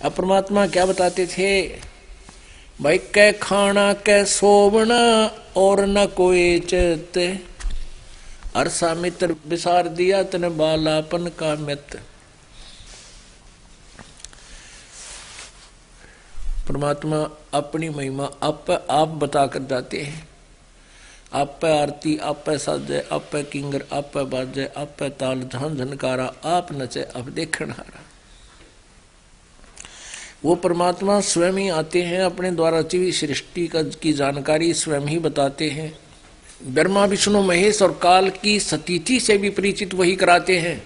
अब परमात्मा क्या बताते थे भाई, कै खाना कै सोवना और न कोई चेत, अरसा मित्र विसार दिया तने बालापन का मित। परमात्मा अपनी महिमा आप बता कर जाते हैं। आप पे आरती, आप पे साजे, आप पे किंगर, आप पे बाजे, आप पे ताल झन झनकारा, आप नचे अब देखण हारा। वो परमात्मा स्वयं ही आते हैं, अपने द्वारा रची हुई सृष्टि की जानकारी स्वयं ही बताते हैं। ब्रह्मा विष्णु महेश और काल की सतीथि से भी परिचित वही कराते हैं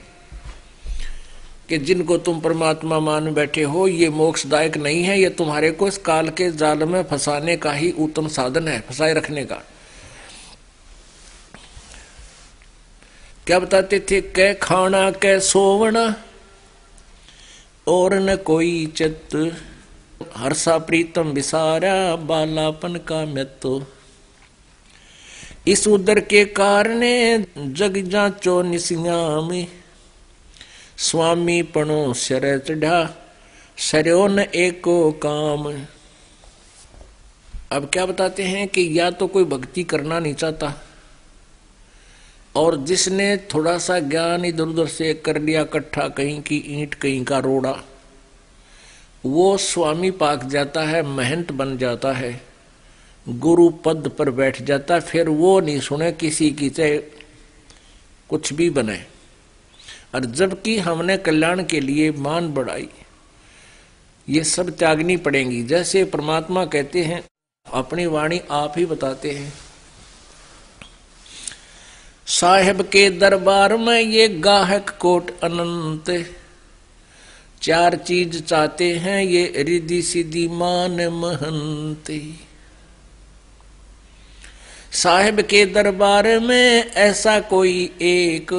कि जिनको तुम परमात्मा मान बैठे हो, ये मोक्षदायक नहीं है, ये तुम्हारे को इस काल के जाल में फंसाने का ही उत्तम साधन है, फंसाए रखने का। क्या बताते थे, कै खाना कै सोवना और न कोई चित, हर्षा प्रीतम विसारा बालापन का मृत्यु। इस उदर के कारणे जग जाचो निसियाम, स्वामी पणो सर चढ़ा सरयो न एको काम। अब क्या बताते हैं कि या तो कोई भक्ति करना नहीं चाहता, और जिसने थोड़ा सा ज्ञान इधर उधर से कर लिया इकट्ठा, कहीं की ईंट कहीं का रोड़ा, वो स्वामी पाक जाता है, महंत बन जाता है, गुरु पद पर बैठ जाता, फिर वो नहीं सुने किसी की, चाहे कुछ भी बने। और जबकि हमने कल्याण के लिए मान बढ़ाई, ये सब त्यागनी पड़ेंगी। जैसे परमात्मा कहते हैं, अपनी वाणी आप ही बताते हैं, साहेब के दरबार में ये गाहक कोट अनंत, चार चीज चाहते हैं ये रिद्धि सिद्धि मान महंत। साहेब के दरबार में ऐसा कोई एक,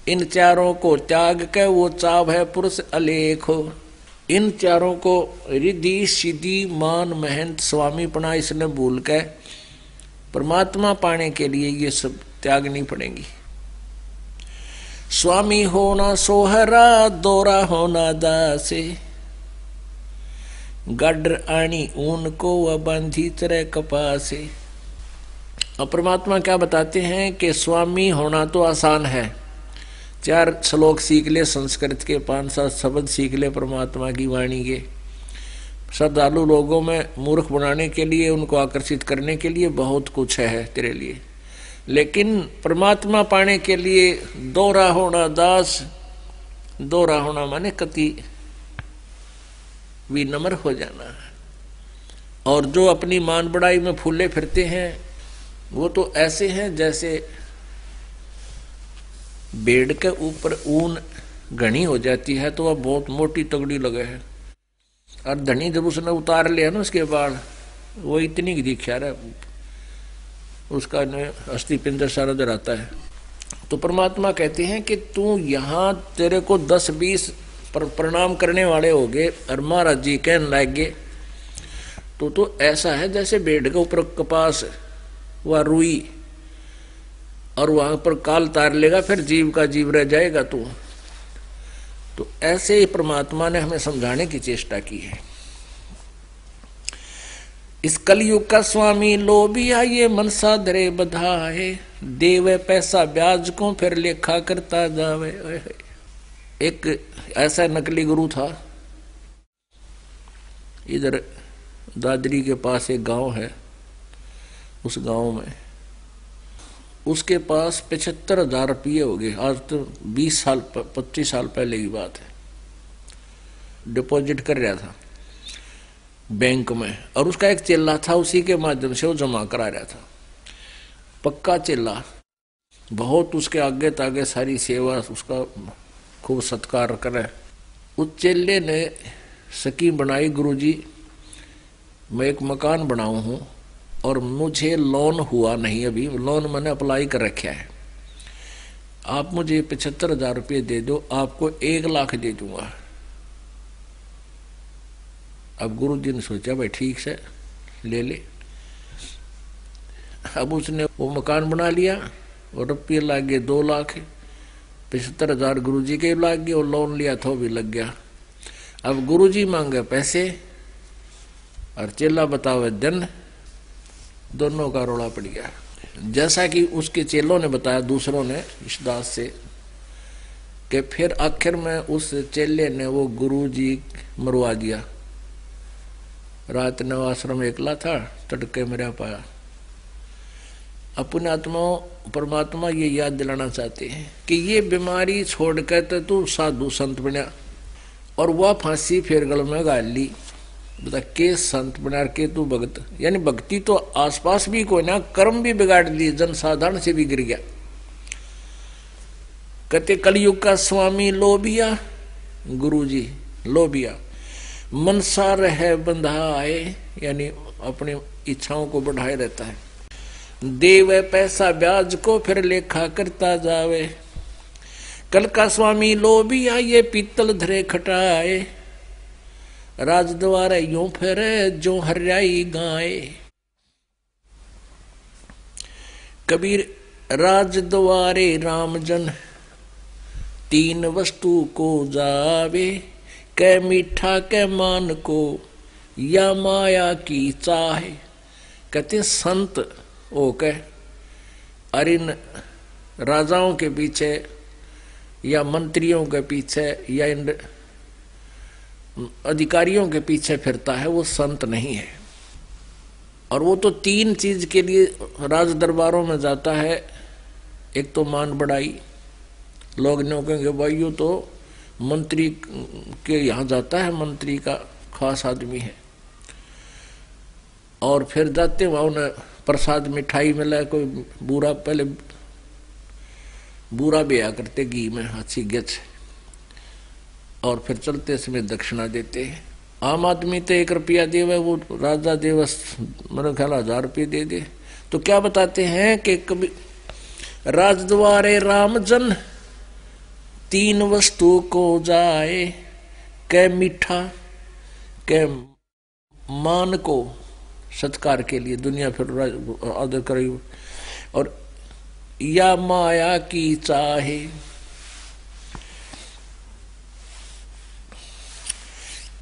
इन चारों को त्याग के वो चाव है पुरुष अलेख। इन चारों को रिद्धि सिद्धि मान महंत स्वामीपना इसने भूल के परमात्मा पाने के लिए ये सब त्यागनी पड़ेंगी। स्वामी होना सोहरा दोरा होना दासे, गड्र आनी ऊन को व बांधी तरह कपासे। और परमात्मा क्या बताते हैं कि स्वामी होना तो आसान है, 4 श्लोक सीख ले संस्कृत के, 5-7 शब्द सीख ले परमात्मा की वाणी के। श्रद्धालु लोगों में मूर्ख बनाने के लिए, उनको आकर्षित करने के लिए बहुत कुछ है तेरे लिए, लेकिन परमात्मा पाने के लिए दोहरा होना दास, दोहरा होना माने कति विनम्र हो जाना। और जो अपनी मान बढ़ाई में फूले फिरते हैं, वो तो ऐसे हैं जैसे बेड़ के ऊपर ऊन घनी हो जाती है तो वह बहुत मोटी तगड़ी लगे है, और धनी जब उसने उतार लिया ना उसके बाद, वो इतनी की दिखा रहा है, उसका अस्थि पिंजर सारा दर आता है। तो परमात्मा कहते हैं कि तू यहाँ तेरे को 10-20 प्रणाम करने वाले हो गए और महाराज जी कहने लगे, तो ऐसा है जैसे बेड़ के ऊपर कपास व रुई, और वहां पर काल तार लेगा, फिर जीव का जीव रह जाएगा तू। तो ऐसे ही परमात्मा ने हमें समझाने की चेष्टा की है। इस कलयुग का स्वामी लोभिया ये मनसा धरे बधाए, देवे पैसा ब्याज को फिर लेखा करता जावे। एक ऐसा नकली गुरु था, इधर दादरी के पास एक गांव है, उस गांव में उसके पास 75,000 रुपये हो गए। आज तो 25 साल पहले की बात है। डिपॉजिट कर रहा था बैंक में, और उसका एक चेला था, उसी के माध्यम से वो जमा करा रहा था। पक्का चेला, बहुत उसके आगे तागे सारी सेवा, उसका खूब सत्कार करे। उस चेले ने स्कीम बनाई, गुरुजी मैं एक मकान बनाऊं हूं और मुझे लोन हुआ नहीं, अभी लोन मैंने अप्लाई कर रखा है, आप मुझे 75,000 रुपये दे दो, आपको 1 लाख दे दूंगा। अब गुरु जी ने सोचा भाई ठीक से ले ले। अब उसने वो मकान बना लिया और रुपये लग गए 2 लाख, 75,000 गुरु जी के लग गए, और लोन लिया था वो भी लग गया। अब गुरुजी मांगे पैसे और चेला बतावे दिन, दोनों का रोड़ा पड़ गया। जैसा कि उसके चेलों ने बताया दूसरों ने इस दास से, कि फिर आखिर में उस चेले ने वो गुरुजी मरवा दिया। रात ने आश्रम एकला था, तड़के मरा पाया। अपने आत्माओं परमात्मा ये याद दिलाना चाहते हैं कि ये बीमारी छोड़कर तो तू साधु संत बना, और वह फांसी फिर गल में गाल ली। बता के संत बना के तू भगत, यानी भक्ति तो आसपास भी कोई ना, कर्म भी बिगाड़ दिए, जनसाधारण से भी गिर गया। कहते कलयुग का स्वामी लोभिया, गुरुजी लोभिया, मनसा रहे बंधाए, यानी अपनी इच्छाओं को बढ़ाए रहता है। देवे पैसा ब्याज को फिर लेखा करता जावे। कल का स्वामी लोभिया, ये पीतल धरे खटाए। राजद्वारे यूं फिरे जो हरियाई गाए। कबीर राजद्वारे रामजन, तीन वस्तु को जावे। कै मीठा कै मान को, या माया की चाहे। कहते संत ओ कह, अरे इन राजाओं के पीछे या मंत्रियों के पीछे या इन अधिकारियों के पीछे फिरता है, वो संत नहीं है। और वो तो तीन चीज के लिए राज दरबारों में जाता है। एक तो मान बढ़ाई, लोग नहीं कहेंगे भाई ये तो मंत्री के यहाँ जाता है, मंत्री का खास आदमी है। और फिर जाते वहां उन्हें प्रसाद मिठाई मिला, कोई बूरा, पहले बूरा भी आया करते घी में अच्छी गच, और फिर चलते समय दक्षिणा देते हैं। आम आदमी तो 1 रुपया देवे, वो राजा देवस मेरे ख्याल 1000 रुपये दे दे। तो क्या बताते हैं कि कभी राजद्वारे रामजन, तीन वस्तु को जाए। कै मीठा कै मान को, सत्कार के लिए दुनिया फिर आदर करे, और या माया की चाहे।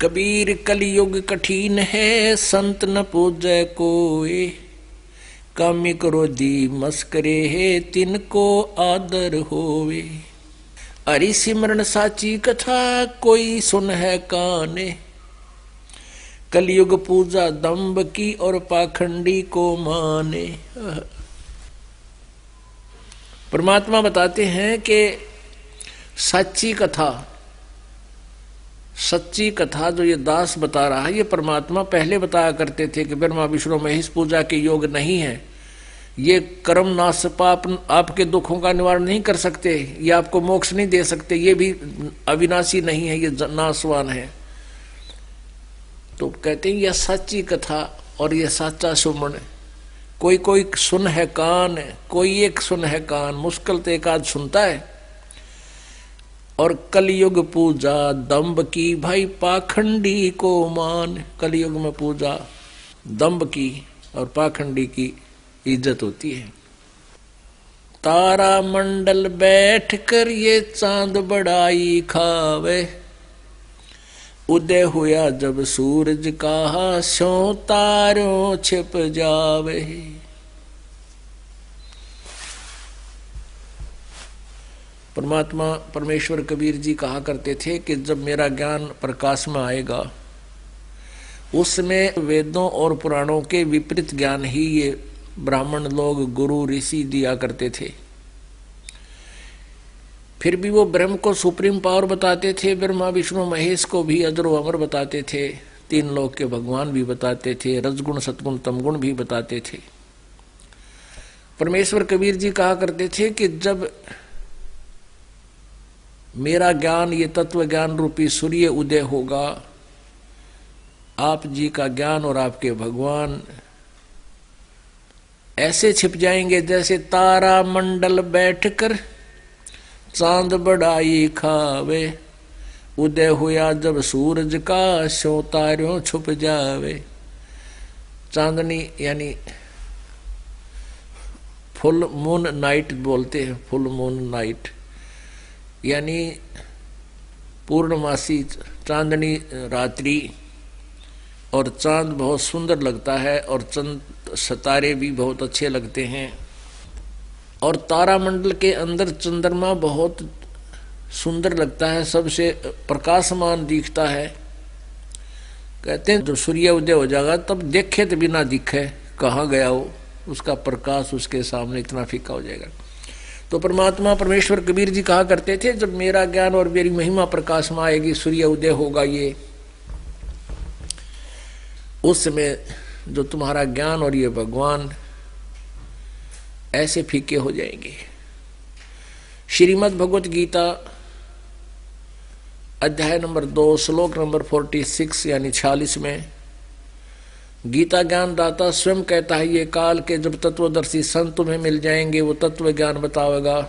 कबीर कलयुग कठिन है, संत न पूजै कोई। कामी क्रोधी मस्करे है, तिनको आदर होवे। हरि सिमरन साची कथा, कोई सुन है काने। कलयुग पूजा दंभ की, और पाखंडी को माने। परमात्मा बताते हैं कि सच्ची कथा, सच्ची कथा जो ये दास बता रहा है, ये परमात्मा पहले बताया करते थे कि ब्रह्मा विष्णु महेश पूजा के योग नहीं है। ये कर्म नाश पाप आपके दुखों का निवारण नहीं कर सकते, ये आपको मोक्ष नहीं दे सकते, ये भी अविनाशी नहीं है, ये नाशवान है। तो कहते हैं यह सच्ची कथा और ये सच्चा सुमन। कोई कोई सुन है कान, कोई एक सुन है कान, मुश्किल तो एक आध सुनता है। और कलयुग पूजा दंभ की, भाई पाखंडी को मान। कलयुग में पूजा दंभ की और पाखंडी की इज्जत होती है। तारा मंडल बैठ कर ये चांद बड़ाई खावे। उदय हुआ जब सूरज का, स्यों तारों छिप जावे। परमात्मा परमेश्वर कबीर जी कहा करते थे कि जब मेरा ज्ञान प्रकाश में आएगा, उसमें वेदों और पुराणों के विपरीत ज्ञान ही ये ब्राह्मण लोग, गुरु ऋषि दिया करते थे। फिर भी वो ब्रह्म को सुप्रीम पावर बताते थे, ब्रह्मा विष्णु महेश को भी अजर अमर बताते थे, 3 लोक के भगवान भी बताते थे, रजगुण सतगुण तमगुण भी बताते थे। परमेश्वर कबीर जी कहा करते थे कि जब मेरा ज्ञान, ये तत्व ज्ञान रूपी सूर्य उदय होगा, आप जी का ज्ञान और आपके भगवान ऐसे छिप जाएंगे जैसे तारा मंडल बैठकर चांद बड़ाई खावे। उदय हुआ जब सूरज का, स्यों तारों छुप जावे। चांदनी यानी फुल मून नाइट बोलते हैं, फुल मून नाइट, यानी पूर्णमासी चांदनी रात्रि और चांद बहुत सुंदर लगता है और चंद सितारे भी बहुत अच्छे लगते हैं और तारामंडल के अंदर चंद्रमा बहुत सुंदर लगता है, सबसे प्रकाशमान दिखता है। कहते हैं जो सूर्य उदय हो जाएगा तब देखे तो बिना दिखे कहाँ गया वो, उसका प्रकाश उसके सामने इतना फीका हो जाएगा। तो परमात्मा परमेश्वर कबीर जी कहा करते थे जब मेरा ज्ञान और मेरी महिमा प्रकाश में आएगी, सूर्य उदय होगा, ये उस समय जो तुम्हारा ज्ञान और ये भगवान ऐसे फीके हो जाएंगे। श्रीमद् भगवत गीता अध्याय नंबर 2 श्लोक नंबर 46 यानी 46 में गीता ज्ञान दाता स्वयं कहता है ये काल के जब तत्वदर्शी संत तुम्हें मिल जाएंगे वो तत्व ज्ञान बतावेगा।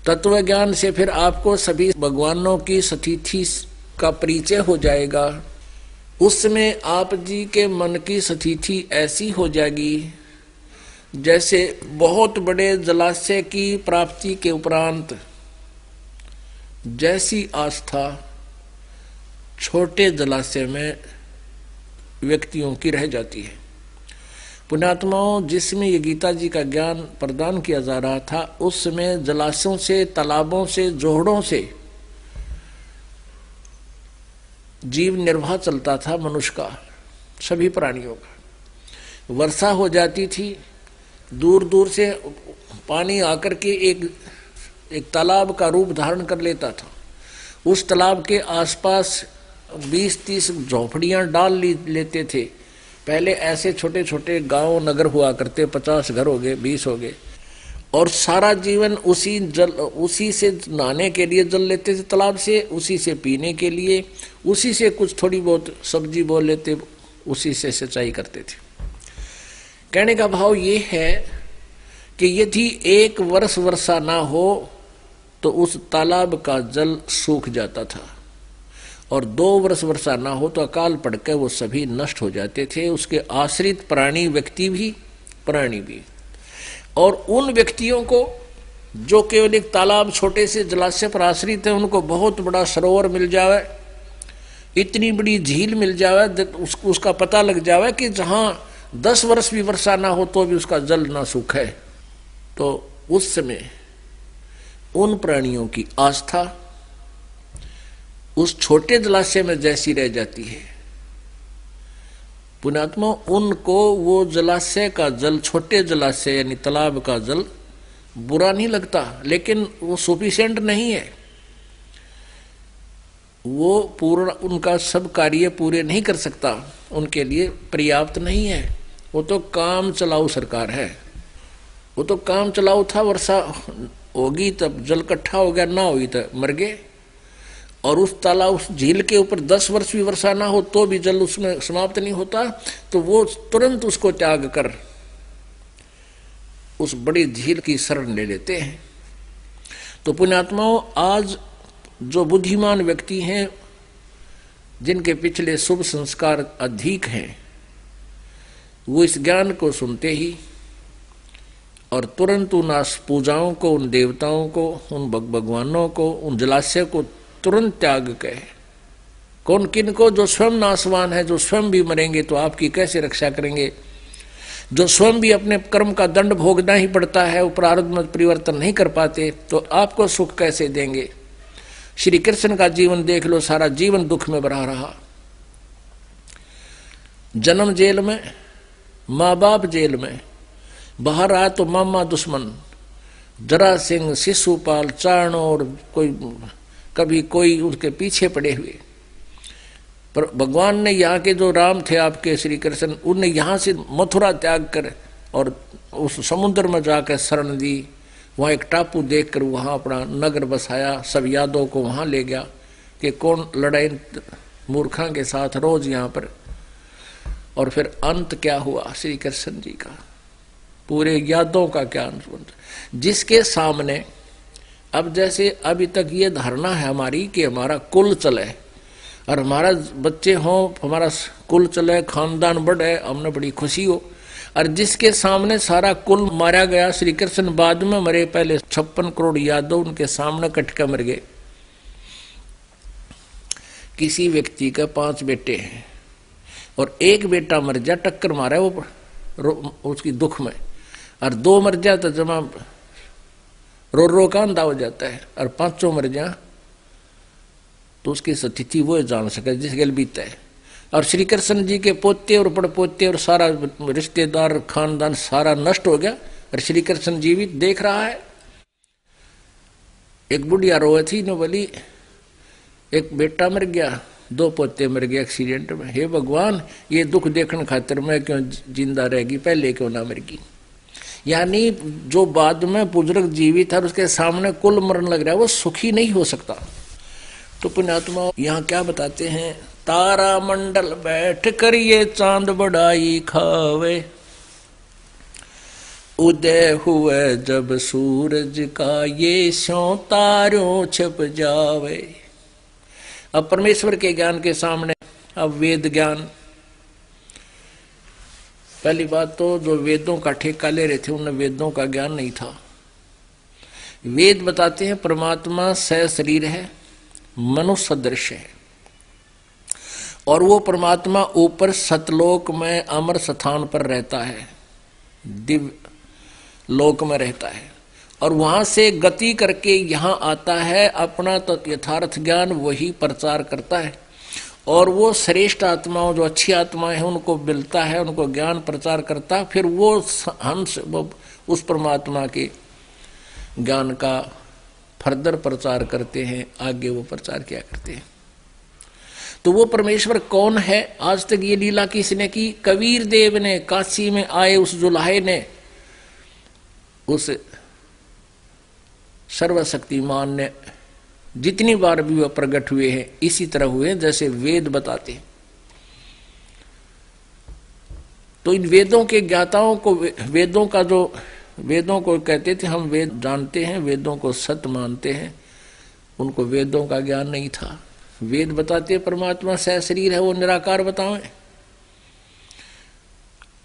तत्व ज्ञान से फिर आपको सभी भगवानों की स्थिति का परिचय हो जाएगा। उस समय आप जी के मन की स्थिति ऐसी हो जाएगी जैसे बहुत बड़े जलाशय की प्राप्ति के उपरांत जैसी आस्था छोटे जलाशय में व्यक्तियों की रह जाती है। पुण्यात्माओं, जिसमें ये गीता जी का ज्ञान प्रदान किया जा रहा था उस समय जलाशयों से, तालाबों से, जोहड़ों से जीव निर्वाह चलता था मनुष्य का, सभी प्राणियों का। वर्षा हो जाती थी, दूर दूर से पानी आकर के एक तालाब का रूप धारण कर लेता था। उस तालाब के आसपास 20-30 झोपड़ियां डाल लेते थे। पहले ऐसे छोटे छोटे गांव नगर हुआ करते, 50 घर हो गए, 20 हो गए, और सारा जीवन उसी से नहाने के लिए जल लेते थे तालाब से, उसी से पीने के लिए, उसी से कुछ थोड़ी बहुत सब्जी बो लेते, उसी से सिंचाई करते थे। कहने का भाव ये है कि यदि 1 वर्ष वर्षा ना हो तो उस तालाब का जल सूख जाता था, और 2 वर्ष वर्षा ना हो तो अकाल पड़कर वो सभी नष्ट हो जाते थे, उसके आश्रित प्राणी, व्यक्ति भी, प्राणी भी। और उन व्यक्तियों को जो केवल एक तालाब छोटे से जलाशय पर आश्रित है, उनको बहुत बड़ा सरोवर मिल जावे, इतनी बड़ी झील मिल जावे, उसका पता लग जावे कि जहां 10 वर्ष भी वर्षा ना हो तो भी उसका जल ना सूखे, तो उस समय उन प्राणियों की आस्था उस छोटे जलाशय में जैसी रह जाती है। पुण्यात्मा, उनको वो जलाशय का जल, छोटे जलाशय यानी तालाब का जल बुरा नहीं लगता, लेकिन वो सफिशिएंट नहीं है, वो पूर्ण उनका सब कार्य पूरे नहीं कर सकता, उनके लिए पर्याप्त नहीं है। वो तो काम चलाऊ सरकार है, वो तो काम चलाऊ था। वर्षा होगी तब जल इकट्ठा हो गया, ना हुई तो मर गए। और उस तालाब, उस झील के ऊपर 10 वर्ष भी वर्षा ना हो तो भी जल उसमें समाप्त नहीं होता, तो वो तुरंत उसको त्याग कर उस बड़ी झील की शरण ले लेते हैं। तो पुण्यात्माओं, आज जो बुद्धिमान व्यक्ति हैं, जिनके पिछले शुभ संस्कार अधिक हैं, वो इस ज्ञान को सुनते ही और तुरंत उन पूजाओं को, उन देवताओं को, उन भगवानों को, उन जलाशय को तुरंत त्याग के, कौन किन को, जो स्वयं नाशवान है, जो स्वयं भी मरेंगे तो आपकी कैसे रक्षा करेंगे, जो स्वयं भी अपने कर्म का दंड भोगना ही पड़ता है, वो प्रारब्ध में परिवर्तन नहीं कर पाते, तो आपको सुख कैसे देंगे। श्री कृष्ण का जीवन देख लो, सारा जीवन दुख में भरा रहा। जन्म जेल में, माँ बाप जेल में, बाहर आया तो मामा दुश्मन, जरा सिंह, शिशुपाल, चारण और कभी कोई उनके पीछे पड़े हुए। पर भगवान ने यहाँ के जो राम थे आपके श्री कृष्ण, उनने यहाँ से मथुरा त्याग कर और उस समुद्र में जाकर शरण दी, वहाँ एक टापू देखकर वहाँ अपना नगर बसाया, सब यादों को वहाँ ले गया कि कौन लड़ाई मूर्खों के साथ रोज यहाँ पर। और फिर अंत क्या हुआ श्री कृष्ण जी का, पूरे यादों का क्या अंत, जिसके सामने अब जैसे अभी तक ये धारणा है हमारी कि हमारा कुल चले और हमारा बच्चे हों, हमारा कुल चले, खानदान बढ़े, हमने बड़ी खुशी हो, और जिसके सामने सारा कुल मारा गया, श्री कृष्ण बाद में मरे, पहले 56 करोड़ यादव उनके सामने कट के मर गए। किसी व्यक्ति के 5 बेटे हैं और एक बेटा मर जा, टक्कर मारा वो उसकी दुख में, और 2 मर जा तो जमा रो रो का अंधा हो जाता है, और 5 मर जा तो उसकी स्थिति वो जान सके जिस गल बीता है। और श्री कृष्ण जी के पोते और पड़पोते और सारा रिश्तेदार खानदान सारा नष्ट हो गया, और श्री कृष्ण जी भी देख रहा है। एक बुढ़िया रोए थी न बोली, एक बेटा मर गया, 2 पोते मर गए एक्सीडेंट में, हे भगवान ये दुख देखने खातिर मैं क्यों जिंदा रहेगी, पहले क्यों ना मर गई। यानी जो बाद में बुजुर्ग जीवित है उसके सामने कुल मरण लग रहा है, वो सुखी नहीं हो सकता। तो पुण्यात्मा यहाँ क्या बताते हैं, तारा मंडल बैठ कर ये चांद बढ़ाई खावे, उदय हुए जब सूरज का ये स्यों तारों छप जावे। अब परमेश्वर के ज्ञान के सामने अब वेद ज्ञान, पहली बात तो जो वेदों का ठेका ले रहे थे उन्हें वेदों का ज्ञान नहीं था। वेद बताते हैं परमात्मा सशरीर है, मनुष्य सदृश है, और वो परमात्मा ऊपर सतलोक में अमर स्थान पर रहता है, दिव्य लोक में रहता है, और वहां से गति करके यहाँ आता है, अपना तो यथार्थ ज्ञान वही प्रचार करता है, और वो श्रेष्ठ आत्माओं जो अच्छी आत्माएं हैं उनको मिलता है, उनको ज्ञान प्रचार करता है, फिर वो हंस उस परमात्मा के ज्ञान का फर्दर प्रचार करते हैं, आगे वो प्रचार किया करते हैं। तो वो परमेश्वर कौन है, आज तक ये लीला किसने की, कबीर देव ने, काशी में आए उस जुलाहे ने, उस सर्वशक्तिमान ने जितनी बार भी वह प्रकट हुए हैं इसी तरह हुए जैसे वेद बताते हैं। तो इन वेदों के ज्ञाताओं को, वेदों का जो वेदों को कहते थे हम वेद जानते हैं, वेदों को सत्य मानते हैं, उनको वेदों का ज्ञान नहीं था। वेद बताते परमात्मा सशरीर है, वो निराकार बताएं,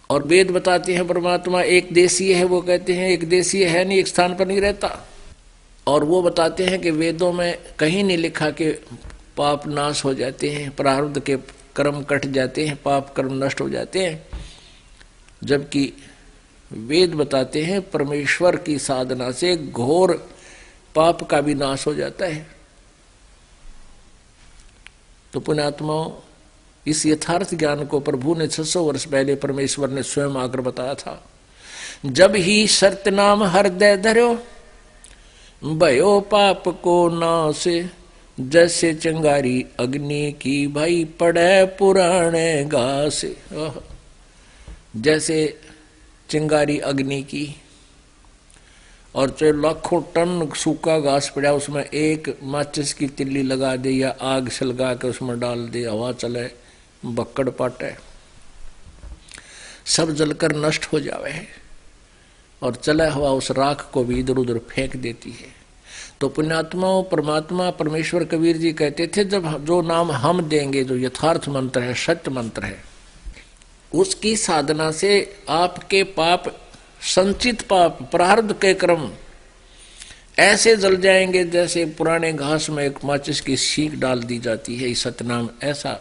और वेद बताते हैं परमात्मा एक देशीय है, वो कहते हैं एक देशीय है नहीं, एक स्थान पर नहीं रहता। और वो बताते हैं कि वेदों में कहीं नहीं लिखा कि पाप नाश हो जाते हैं, प्रारब्ध के कर्म कट जाते हैं, पाप कर्म नष्ट हो जाते हैं, जबकि वेद बताते हैं परमेश्वर की साधना से घोर पाप का भी नाश हो जाता है। तो पुण्यात्माओं, इस यथार्थ ज्ञान को प्रभु ने 600 वर्ष पहले परमेश्वर ने स्वयं आकर बताया था। जब ही सत्य नाम हृदय धर्यो, भयो पाप को नाश, जैसे चिंगारी अग्नि की भाई पड़े पुराने घास। जैसे चिंगारी अग्नि की, और चाहे लाखों टन सूखा घास पड़ा उसमें एक माचिस की तिल्ली लगा दे या आग सलगा के उसमें डाल दे, हवा चले बक्कड़ पाटे, सब जलकर नष्ट हो जावे है, और चले हवा उस राख को भी इधर उधर फेंक देती है। तो पुण्यात्माओं, परमात्मा परमेश्वर कबीर जी कहते थे जब जो नाम हम देंगे, जो यथार्थ मंत्र है, सत्य मंत्र है, उसकी साधना से आपके पाप, संचित पाप, प्रारब्ध के कर्म ऐसे जल जाएंगे जैसे पुराने घास में एक माचिस की सीख डाल दी जाती है, सतनाम ऐसा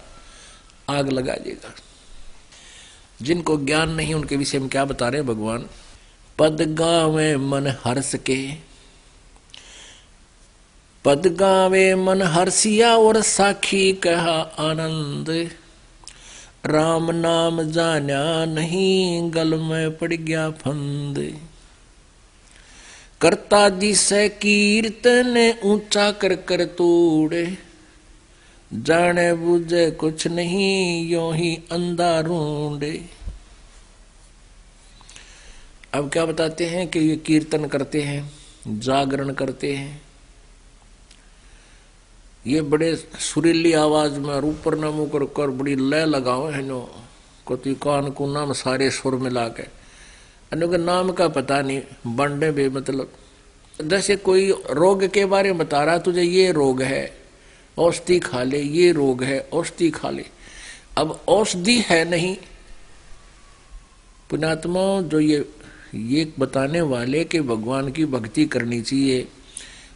आग लगा देगा। जिनको ज्ञान नहीं उनके विषय में क्या बता रहे हैं भगवान, पद गावे मन हर्ष के, पद गावे मन हर्षिया और साखी कहा आनंद, राम नाम जाना नहीं गल में पड़ गया फंद, करता जिसे कीर्तन ऊंचा कर कर तोड़े, जाने बुझे कुछ नहीं यो ही अंधा ढूंढे। अब क्या बताते हैं कि ये कीर्तन करते हैं, जागरण करते हैं, ये बड़े सुरीली आवाज में ऊपर न मुँह कर बड़ी लय लगाओ है नो, कोई कान को नाम सारे सुर मिला के, के नाम का पता नहीं, बंडे बे मतलब जैसे कोई रोग के बारे में बता रहा तुझे, ये रोग है औषधि खा ले, ये रोग है औषधि खा ले। अब औषधि है नहीं। पुण्यात्मा, जो ये बताने वाले कि भगवान की भक्ति करनी चाहिए,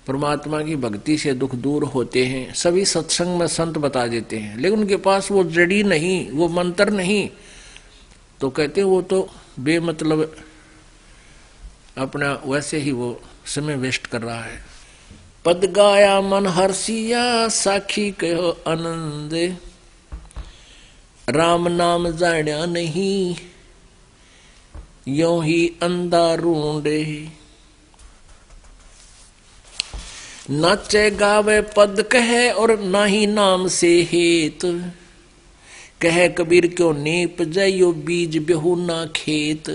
परमात्मा की भक्ति से दुख दूर होते हैं, सभी सत्संग में संत बता देते हैं, लेकिन उनके पास वो जड़ी नहीं, वो मंत्र नहीं, तो कहते हैं वो तो बेमतलब अपना वैसे ही वो समय वेस्ट कर रहा है। पद गाया मन हर्षिया साखी कहो आनंद, राम नाम जान्या नहीं यों ही अंधा रूंडे। नाचे गावे पद कहे और ना ही नाम से हेत, कहे कबीर क्यों नीप जाइयो बीज बेहू ना खेत।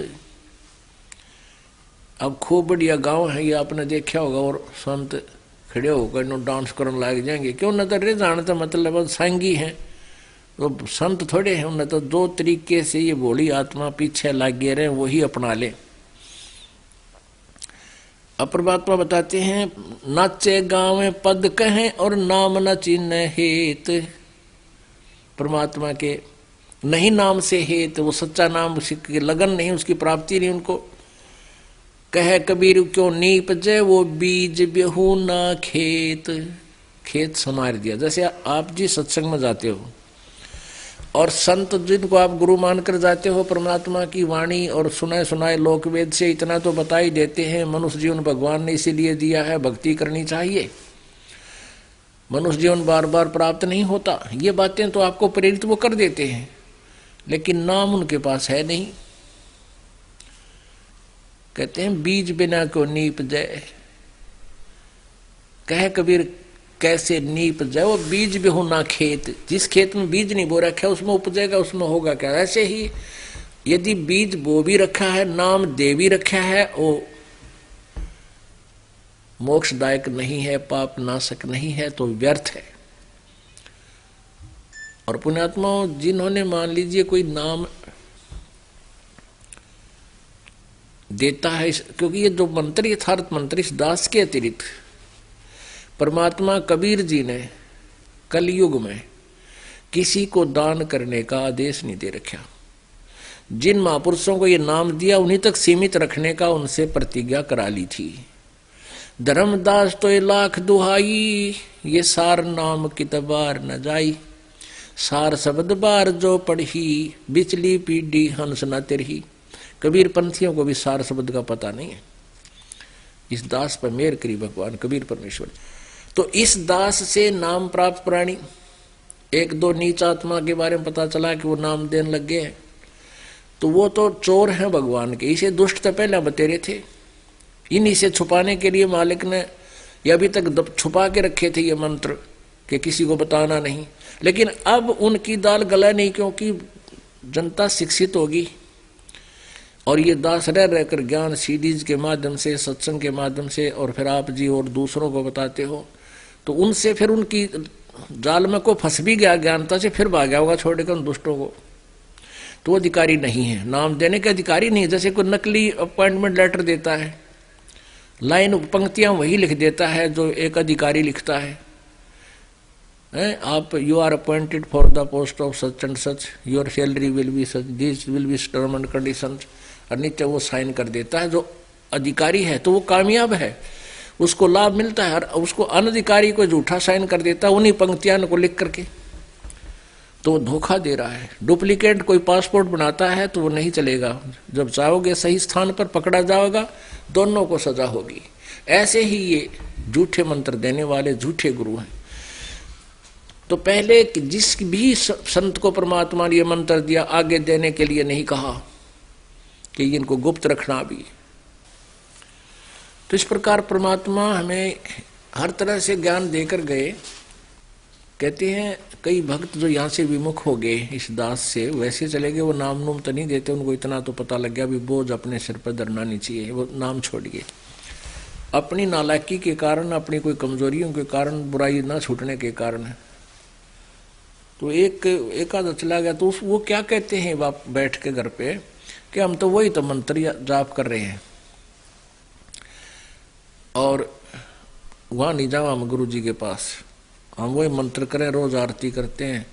अब खूब बढ़िया गांव है ये आपने देखा होगा, और संत खड़े होकर नो डांस करने लग जाएंगे, क्यों न तो रे जानते मतलब सांगी है, तो संत थोड़े हैं, उन्हें तो दो तरीके से ये भोली आत्मा पीछे लगे रहे वही अपना ले। अब परमात्मा बताते हैं नाचे गावे पद कहें और नाम न चिन्ह हेत। परमात्मा के नहीं नाम से हेत, वो सच्चा नाम उसकी लगन नहीं, उसकी प्राप्ति नहीं उनको। कहे कबीर क्यों नीप जय वो बीज बेहू ना खेत, खेत समार दिया। जैसे आप जी सत्संग में जाते हो और संत जिनको आप गुरु मानकर जाते हो, परमात्मा की वाणी और सुनाए सुनाए लोक वेद से इतना तो बता ही देते हैं, मनुष्य जीवन भगवान ने इसीलिए दिया है, भक्ति करनी चाहिए, मनुष्य जीवन बार बार प्राप्त नहीं होता, ये बातें तो आपको प्रेरित वो कर देते हैं, लेकिन नाम उनके पास है नहीं। कहते हैं बीज बिना को नीप जाए, कहे कबीर कैसे नीप जाए वो बीज भी हो ना खेत। जिस खेत में बीज नहीं बो रखा है उसमें उपजेगा, उसमें होगा क्या। ऐसे ही यदि बीज बो भी रखा है, नाम दे भी रखा है, वो मोक्षदायक नहीं है, पाप नाशक नहीं है, तो व्यर्थ है। और पुण्यात्माओं जिन्होंने मान लीजिए कोई नाम देता है, क्योंकि ये जो मंत्र यथार्थ मंत्र इस दास के अतिरिक्त परमात्मा कबीर जी ने कलयुग में किसी को दान करने का आदेश नहीं दे रखा। जिन महापुरुषों को ये नाम दिया उन्हीं तक सीमित रखने का उनसे प्रतिज्ञा करा ली थी। धर्मदास तो ये लाख दुहाई, ये सार नाम कितबार न जाई, सार शब्द बार जो पढ़ी, बिचली पीढ़ी हंस न तिरही। कबीर पंथियों को भी सार शब्द का पता नहीं है। इस दास पर मेहर करी भगवान कबीर परमेश्वर। तो इस दास से नाम प्राप्त प्राणी, एक दो नीच आत्मा के बारे में पता चला कि वो नाम देने लग गए, तो वो तो चोर हैं भगवान के। इसे दुष्ट तो पहले बतेरे थे, इन्हीं से छुपाने के लिए मालिक ने ये अभी तक छुपा के रखे थे ये मंत्र कि किसी को बताना नहीं। लेकिन अब उनकी दाल गला नहीं, क्योंकि जनता शिक्षित होगी और ये दास रह रहकर ज्ञान सीडीज के माध्यम से, सत्संग के माध्यम से, और फिर आप जी और दूसरों को बताते हो, तो उनसे फिर उनकी जाल में को फंस भी गया ज्ञानता से, फिर भाग गया होगा छोड़कर उन दुष्टों को। तो वो अधिकारी नहीं है, नाम देने के अधिकारी नहीं है। जैसे कोई नकली अपॉइंटमेंट लेटर देता है, लाइन पंक्तियां वही लिख देता है जो एक अधिकारी लिखता है। आप you are appointed for the post of such and such, your salary will be such, this will be term and condition, और नीचे वो साइन कर देता है। जो अधिकारी है तो वो कामयाब है, उसको लाभ मिलता है, और उसको अनधिकारी को झूठा साइन कर देता है उन्हीं पंक्तियां को लिख करके, तो वो धोखा दे रहा है। डुप्लीकेट कोई पासपोर्ट बनाता है तो वो नहीं चलेगा, जब जाओगे सही स्थान पर पकड़ा जाओगा, दोनों को सजा होगी। ऐसे ही ये झूठे मंत्र देने वाले झूठे गुरु हैं। तो पहले जिस भी संत को परमात्मा ने ये मंत्र दिया, आगे देने के लिए नहीं कहा कि इनको गुप्त रखना भी। तो इस प्रकार परमात्मा हमें हर तरह से ज्ञान देकर गए। कहते हैं कई भक्त जो यहाँ से विमुख हो गए इस दास से, वैसे चले गए, वो नाम नूम तो नहीं देते, उनको इतना तो पता लग गया भी बोझ अपने सिर पर धरना नहीं चाहिए, वो नाम छोड़ गए। अपनी नालायकी के कारण, अपनी कोई कमजोरियों के कारण, बुराई ना छूटने के कारण। तो एक आधा चला गया, तो वो क्या कहते हैं बाप बैठ के घर पे कि हम तो वही तो मंत्र जाप कर रहे हैं, और वहां नहीं जाओ हम गुरु जी के पास, हम वही मंत्र करें, रोज आरती करते हैं,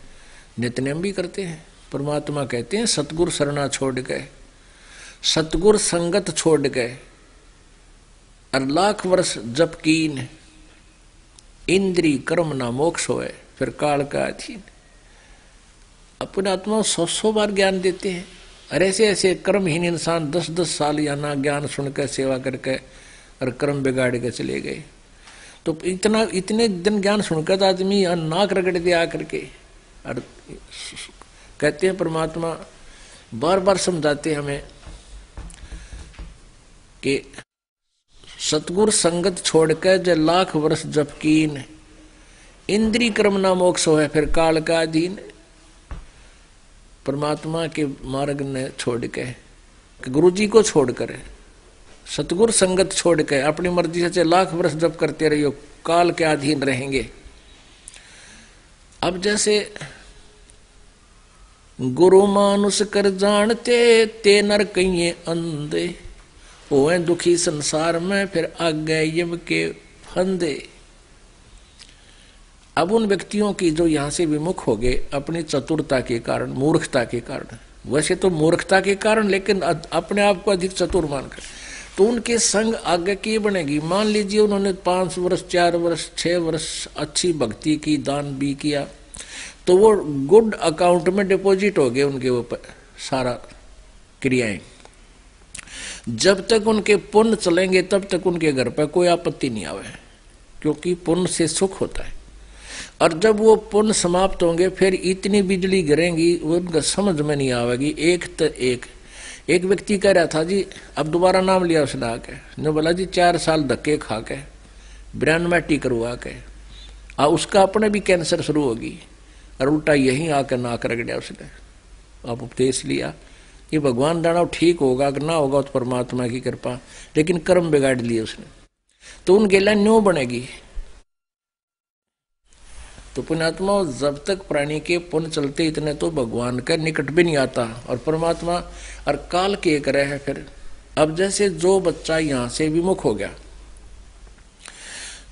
नित्यनेम भी करते हैं। परमात्मा कहते हैं सतगुर शरणा छोड़ गए, सतगुर संगत छोड़ गए, और लाख वर्ष जप कीन, इंद्री कर्म ना मोक्ष होए फिर काल का अधीन। अपने आत्मा 100 बार ज्ञान देते हैं, और ऐसे ऐसे कर्महीन इंसान 10-10 साल या ना ज्ञान सुनकर सेवा करके और कर्म बिगाड़ के चले गए। तो इतने दिन ज्ञान सुनकर तो आदमी नाक रगड़ दे आकर के। और कहते हैं परमात्मा बार बार समझाते हमें कि सतगुरु संगत छोड़कर जो लाख वर्ष जप कीन, इंद्री कर्म ना मोक्ष है फिर काल का अधीन। परमात्मा के मार्ग ने छोड़ के, गुरु जी को छोड़कर, सतगुरु संगत छोड़ के अपनी मर्जी से लाख वर्ष जप करते रहियो, काल के अधीन रहेंगे। अब जैसे गुरु मानुष कर जानते ते नर कहिए अंधे, होए दुखी संसार में फिर आगे यम के फंदे। अब उन व्यक्तियों की जो यहां से विमुख हो गए अपनी चतुरता के कारण, मूर्खता के कारण, वैसे तो मूर्खता के कारण लेकिन अपने आप को अधिक चतुर मानकर, तो उनके संग आगे की बनेगी। मान लीजिए उन्होंने 5 वर्ष 4 वर्ष 6 वर्ष अच्छी भक्ति की, दान भी किया, तो वो गुड अकाउंट में डिपॉजिट हो गए उनके ऊपर सारा क्रियाएं। जब तक उनके पुण्य चलेंगे तब तक उनके घर पर कोई आपत्ति नहीं आवे, क्योंकि पुण्य से सुख होता है। और जब वो पुण्य समाप्त होंगे फिर इतनी बिजली गिरेंगी उनका समझ में नहीं आवेगी। एक व्यक्ति कह रहा था जी, अब दोबारा नाम लिया उसने आके, ने बोला जी 4 साल धक्के खा के ब्रेनमैटी करवा के उसका अपने भी कैंसर शुरू होगी, और उल्टा यही आकर नाक रगड़ा उसने। अब उपदेश लिया ये भगवान जाना ठीक होगा कि ना होगा तो परमात्मा की कृपा, लेकिन कर्म बिगाड़ लिए उसने, तो उन गेला न्यू बनेगी। तो पुण्यात्मा जब तक प्राणी के पुण्य चलते इतने तो भगवान का निकट भी नहीं आता, और परमात्मा और काल के एक रहे। फिर अब जैसे जो बच्चा यहां से विमुख हो गया,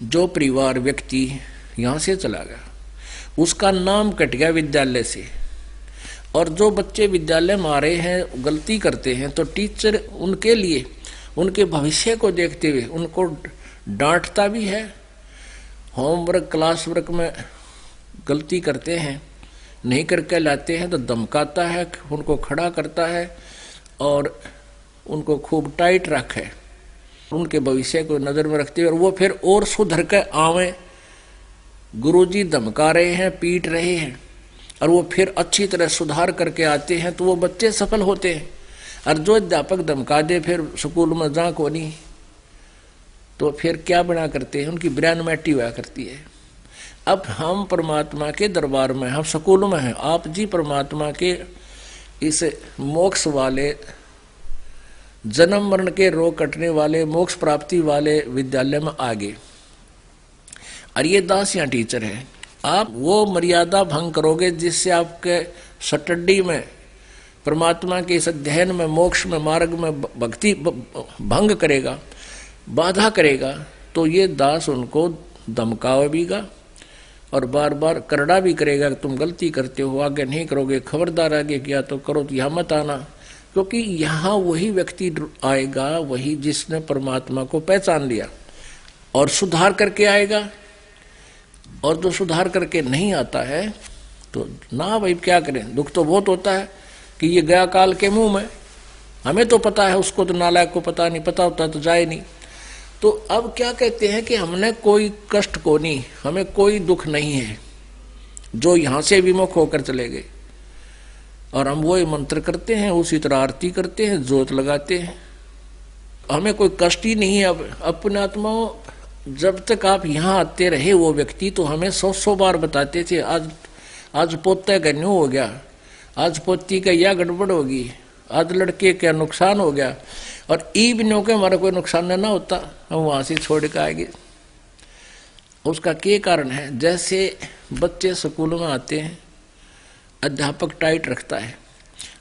जो परिवार व्यक्ति यहां से चला गया, उसका नाम कट गया विद्यालय से, और जो बच्चे विद्यालय में आ रहे हैं गलती करते हैं तो टीचर उनके लिए, उनके भविष्य को देखते हुए उनको डांटता भी है। होमवर्क क्लास वर्क में गलती करते हैं, नहीं करके लाते हैं तो धमकाता है, उनको खड़ा करता है और उनको खूब टाइट रखे, उनके भविष्य को नजर में रखते हुए, और वो फिर और सुधर के आवे। गुरुजी धमका रहे हैं, पीट रहे हैं, और वो फिर अच्छी तरह सुधार करके आते हैं तो वो बच्चे सफल होते हैं। और जो अध्यापक धमका दे फिर स्कूल में जा को नहीं, तो फिर क्या बना करते हैं, उनकी ब्रेनमैटी हुआ करती है। अब हम परमात्मा के दरबार में, हम स्कूल में हैं, आप जी परमात्मा के इस मोक्ष वाले, जन्म मरण के रोग कटने वाले, मोक्ष प्राप्ति वाले विद्यालय में आ गए, और ये दास या टीचर है। आप वो मर्यादा भंग करोगे जिससे आपके स्टडी में, परमात्मा के इस अध्ययन में, मोक्ष में, मार्ग में भक्ति भंग करेगा, बाधा करेगा, तो ये दास उनको धमकावेगा और बार बार करड़ा भी करेगा कि तुम गलती करते हो, आगे नहीं करोगे, खबरदार आगे किया तो करो, तो यहाँ मत आना। क्योंकि यहाँ वही व्यक्ति आएगा, वही जिसने परमात्मा को पहचान लिया और सुधार करके आएगा। और जो सुधार करके नहीं आता है तो ना भाई क्या करें, दुख तो बहुत होता है कि ये गया काल के मुंह में। हमें तो पता है, उसको तो नालायक को पता नहीं, पता होता तो जाए नहीं। तो अब क्या कहते हैं कि हमने कोई कष्ट को नहीं, हमें कोई दुख नहीं है, जो यहां से विमुख होकर चले गए, और हम वही मंत्र करते हैं, उसी तरह आरती करते हैं, जोत लगाते हैं, हमें कोई कष्ट ही नहीं है। अब अपने आत्माओं, जब तक आप यहाँ आते रहे वो व्यक्ति तो हमें 100 बार बताते थे, आज पोते का न्यू हो गया, आज पोती का यह गड़बड़ होगी, आज लड़के का नुकसान हो गया, और ई भी न्यू के हमारा कोई नुकसान ना होता, हम वहां से छोड़ के आएंगे। उसका क्या कारण है, जैसे बच्चे स्कूल में आते हैं, अध्यापक टाइट रखता है,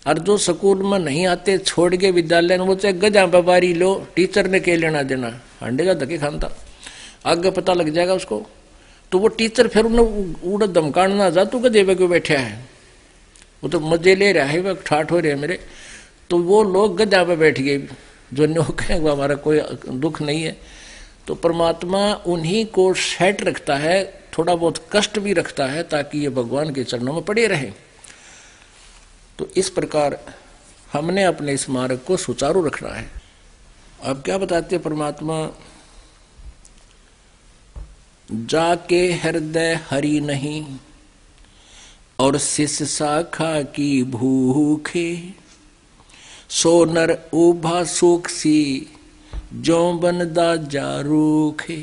और जो स्कूल में नहीं आते छोड़ के विद्यालय में, वो चाहे गजा बारी लो, टीचर ने क्या लेना देना, अंडे का धक्के खानता, आगे पता लग जाएगा उसको। तो वो टीचर फिर उन्हें उड़ धमकान ना जा, तू गधे पे क्यों बैठा है, वो तो मजे ले रहा है, वह ठाठ हो रहे हैं मेरे। तो वो लोग गधा पे बैठ गए, जो न्योक है, वो हमारा कोई दुख नहीं है, तो परमात्मा उन्हीं को सेट रखता है, थोड़ा बहुत कष्ट भी रखता है ताकि ये भगवान के चरणों में पड़े रहे। तो इस प्रकार हमने अपने इस मार्ग को सुचारू रखना है। अब क्या बताते परमात्मा, जाके हृदय हरि नहीं और शिष्य शाखा की भूखे, सो नर उभा सुख सी जो बनदा जारूखे।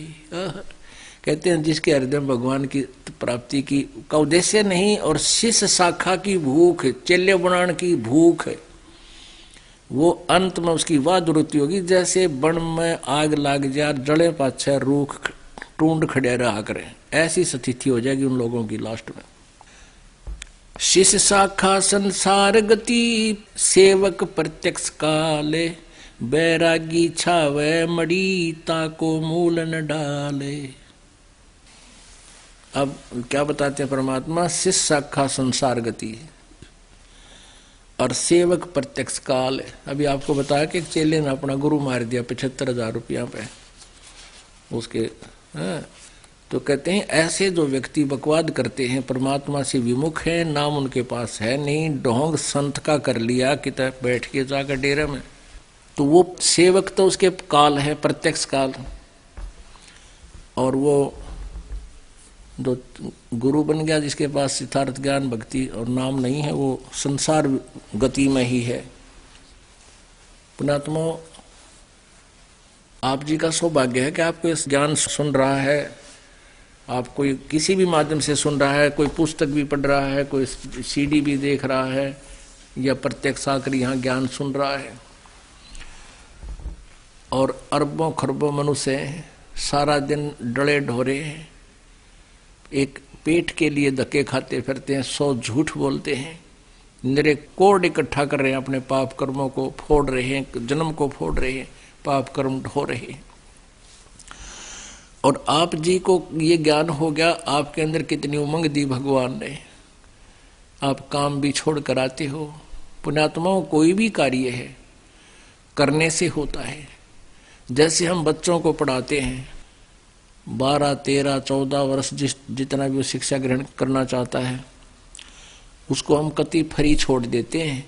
कहते हैं जिसके हृदय में भगवान की प्राप्ति की का उद्देश्य नहीं और शिष्य शाखा की भूख, चेले बनाने की भूख है, वो अंत में उसकी वाह दुरुति होगी। जैसे वन में आग लाग जा, जड़े पाछे रूख टूंड खड़े रहा करें, ऐसी स्थिति हो जाएगी उन लोगों की लास्ट में। शिष्य शाखा संसार गति, सेवक प्रत्यक्ष काले, बैरागी छावे मड़ी ताको मूल न डाले। अब क्या बताते हैं परमात्मा, शिष्य शाखा संसार गति और सेवक प्रत्यक्ष काल। अभी आपको बताया कि एक चेले ने अपना गुरु मार दिया 75,000 रुपया पे उसके। तो कहते हैं ऐसे जो व्यक्ति बकवाद करते हैं, परमात्मा से विमुख है, नाम उनके पास है नहीं, ढोंग संत का कर लिया कितना बैठ के जाकर डेरे में, तो वो सेवक तो उसके काल है, प्रत्यक्ष काल। और वो जो गुरु बन गया जिसके पास सिद्धार्थ ज्ञान भक्ति और नाम नहीं है, वो संसार गति में ही है। पुणात्मा, आप जी का सौभाग्य है कि आपको इस ज्ञान सुन रहा है, आप कोई किसी भी माध्यम से सुन रहा है, कोई पुस्तक भी पढ़ रहा है, कोई सीडी भी देख रहा है, या प्रत्यक्ष आकर यहाँ ज्ञान सुन रहा है। और अरबों खरबों मनुष्य सारा दिन डले ढोरे एक पेट के लिए धक्के खाते फिरते हैं, 100 झूठ बोलते हैं, निरे कोड इकट्ठा कर रहे हैं, अपने पाप कर्मों को फोड़ रहे हैं, जन्म को फोड़ रहे हैं, पाप कर्म ढो रहे हैं। और आप जी को ये ज्ञान हो गया, आपके अंदर कितनी उमंग दी भगवान ने, आप काम भी छोड़ कर आते हो। पुण्यात्माओं, कोई भी कार्य है करने से होता है। जैसे हम बच्चों को पढ़ाते हैं, 12, 13, 14 वर्ष जितना भी वो शिक्षा ग्रहण करना चाहता है, उसको हम कति फ्री छोड़ देते हैं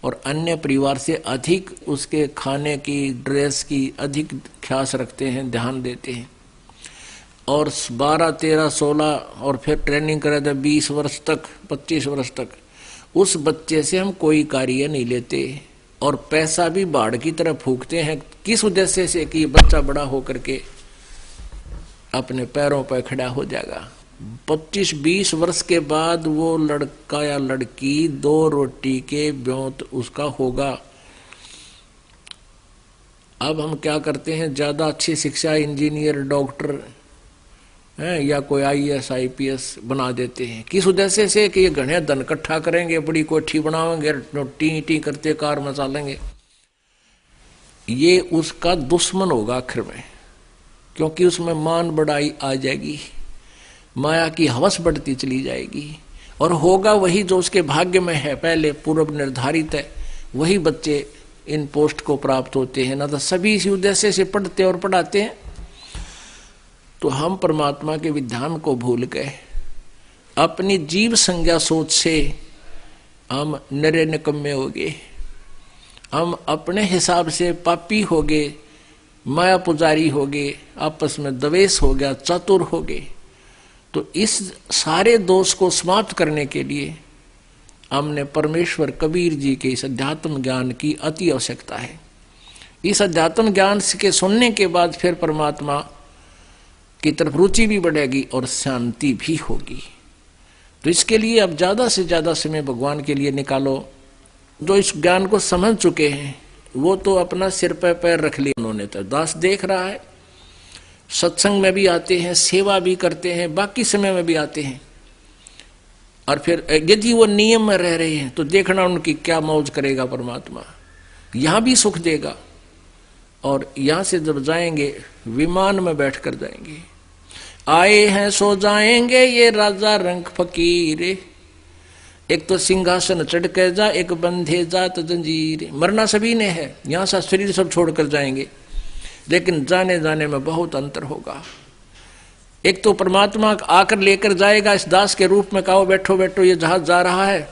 और अन्य परिवार से अधिक उसके खाने की, ड्रेस की अधिक ख्यास रखते हैं, ध्यान देते हैं। और 12, 13, 16 और फिर ट्रेनिंग करा था 20 वर्ष तक, 25 वर्ष तक, उस बच्चे से हम कोई कार्य नहीं लेते और पैसा भी बाढ़ की तरह फूकते हैं। किस उद्देश्य से कि बच्चा बड़ा होकर के अपने पैरों पर खड़ा हो जाएगा। 25-20 वर्ष के बाद वो लड़का या लड़की 2 रोटी के ब्योंत उसका होगा। अब हम क्या करते हैं, ज्यादा अच्छी शिक्षा, इंजीनियर, डॉक्टर है या कोई IAS IPS बना देते हैं। किस उद्देश्य से कि ये घने धन इकट्ठा करेंगे, बड़ी कोठी बनाएंगे, टी टी करते कार मचालेंगे। ये उसका दुश्मन होगा आखिर में, क्योंकि उसमें मान बढ़ाई आ जाएगी, माया की हवस बढ़ती चली जाएगी और होगा वही जो उसके भाग्य में है, पहले पूर्व निर्धारित है, वही बच्चे इन पोस्ट को प्राप्त होते हैं। ना तो सभी इसी उद्देश्य से पढ़ते और पढ़ाते हैं। तो हम परमात्मा के विधान को भूल गए, अपनी जीव संज्ञा सोच से हम नरे निकम्मे हो गए, हम अपने हिसाब से पापी हो गए, माया पुजारी हो गए, आपस में द्वेष हो गया, चतुर हो गए। तो इस सारे दोष को समाप्त करने के लिए हमने परमेश्वर कबीर जी के इस अध्यात्म ज्ञान की अति आवश्यकता है। इस अध्यात्म ज्ञान के सुनने के बाद फिर परमात्मा की तरफ रुचि भी बढ़ेगी और शांति भी होगी। तो इसके लिए अब ज्यादा से ज्यादा समय भगवान के लिए निकालो। जो इस ज्ञान को समझ चुके हैं वो तो अपना सिर पे पैर रख लिया उन्होंने, तो दास देख रहा है, सत्संग में भी आते हैं, सेवा भी करते हैं, बाकी समय में भी आते हैं। और फिर यदि वो नियम में रह रहे हैं तो देखना उनकी क्या मौज करेगा परमात्मा, यहां भी सुख देगा। और यहां से जब जाएंगे विमान में बैठ कर जाएंगे, आए हैं सो जाएंगे ये राजा रंग फकीर, एक तो सिंहासन चढ़ के जा, एक बंधे जात जंजीर। मरना सभी ने है, यहां से शरीर सब छोड़ कर जाएंगे, लेकिन जाने जाने में बहुत अंतर होगा। एक तो परमात्मा आकर लेकर जाएगा इस दास के रूप में, कहो बैठो बैठो ये जहाज जा रहा है,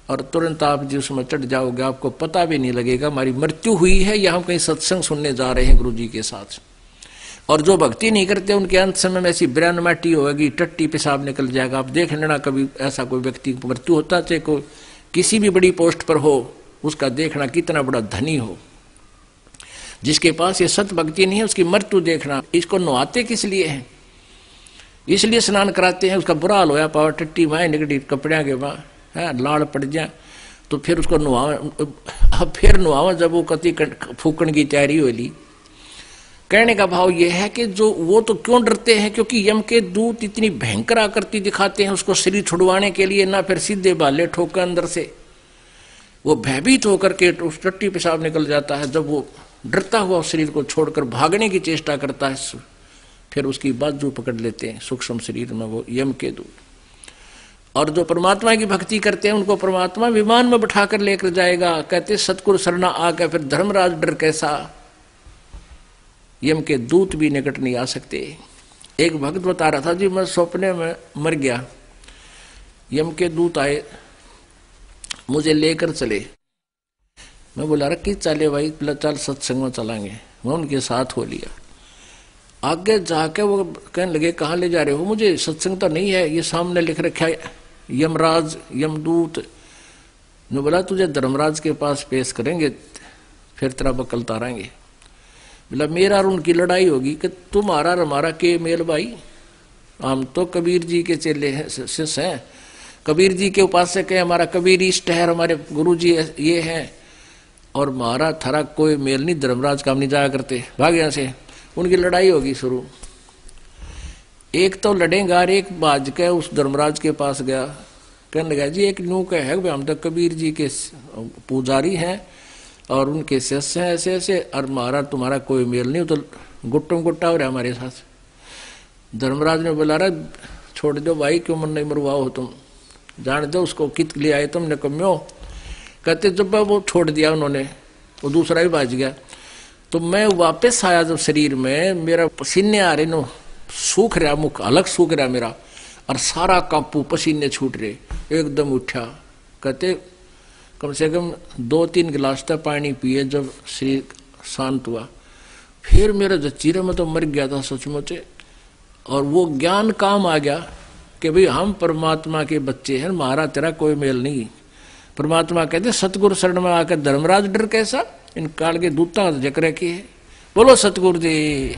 और तुरंत आप जी उसमें चढ़ जाओगे, आपको पता भी नहीं लगेगा हमारी मृत्यु हुई है या हम कहीं सत्संग सुनने जा रहे हैं गुरु जी के साथ। और जो भक्ति नहीं करते उनके अंत समय में ऐसी ब्रैन माटी होगी, टट्टी पेशाब निकल जाएगा। आप देख लेना कभी ऐसा कोई व्यक्ति की मृत्यु होता, चाहे कोई किसी भी बड़ी पोस्ट पर हो, उसका देखना कितना बड़ा धनी हो, जिसके पास ये सत भक्ति नहीं है उसकी मृत्यु देखना। इसको नहाते किस लिए है? इसलिए स्नान कराते हैं, उसका बुरा हाल होया पावर टट्टी माए निकटी कपड़िया के वहाँ है लाड़ पड़ जाए, तो फिर उसको नुहावा, फिर नुहावा जब वो कति फूकण की तैयारी हो ली। कहने का भाव यह है कि जो वो तो क्यों डरते हैं, क्योंकि यम के दूत इतनी भयंकर आकृति दिखाते हैं उसको शरीर छुड़वाने के लिए, ना फिर सीधे बाले ठोकर अंदर से वो भयभीत होकर के उस टट्टी पेशाब निकल जाता है। जब वो डरता हुआ उस शरीर को छोड़कर भागने की चेष्टा करता है, फिर उसकी बाजू पकड़ लेते हैं सूक्ष्म शरीर में वो यम के दूत। और जो परमात्मा की भक्ति करते हैं उनको परमात्मा विमान में बिठा कर लेकर जाएगा। कहते सतगुरु शरणा आकर फिर धर्मराज डर कैसा, यम के दूत भी निकट नहीं आ सकते। एक भक्त बता रहा था जी मैं सपने में मर गया, यम के दूत आए मुझे लेकर चले। मैं बोला रखी चले भाई, चल सत्संग में चलाएंगे। मैं उनके साथ हो लिया। आगे जाके वो कहने लगे कहाँ ले जा रहे हो? मुझे सत्संग तो नहीं है, ये सामने लिख रखा है यमराज यमदूत। ने बोला तुझे धर्मराज के पास पेश करेंगे, फिर तेरा बकल तारेंगे। बोला मेरा और उनकी लड़ाई होगी कि तुम्हारा और हमारा के मेल भाई, हम तो कबीर जी के चेले हैं, शिष्य हैं, कबीर जी के उपासक है, हमारा कबीर इष्ट है, हमारे गुरु जी ये हैं, और हमारा थारा कोई मेल नहीं, धर्मराज का हम नहीं जाया करते, भाग यहाँ से। उनकी लड़ाई होगी शुरू। एक तो लड़ेगा, एक बाज के उस धर्मराज के पास गया, कहने लगा जी एक न्यू का है हम तो कबीर जी के पुजारी हैं और उनके शिष्य हैं ऐसे ऐसे, और हमारा तुम्हारा कोई मेल नहीं, तो गुट्टों गुट्टा हो रहा हमारे साथ। धर्मराज ने बोला रहा छोड़ दो भाई, क्यों मन नहीं मरवाओ हो तुम, जान दो उसको कित लिए आए तुमने कम्यो। कहते जब वो छोड़ दिया उन्होंने, वो दूसरा ही बाज गया। तो मैं वापस आया जब शरीर में, मेरा पसीने आ रहे नो, सूख रहा मुख अलग सूख रहा मेरा, और सारा कापू पसीने छूट रहे, एकदम उठा। कहते कम से कम 2-3 गिलास तक पानी पिए, जब शरीर शांत हुआ फिर मेरा जचीरे में तो मर गया था सचमुच। और वो ज्ञान काम आ गया कि भाई हम परमात्मा के बच्चे हैं, हमारा तेरा कोई मेल नहीं। परमात्मा कहते सतगुरु शरण में आकर धर्मराज डर कैसा, इन काल के दूता जकरे की है। बोलो सतगुरु जी।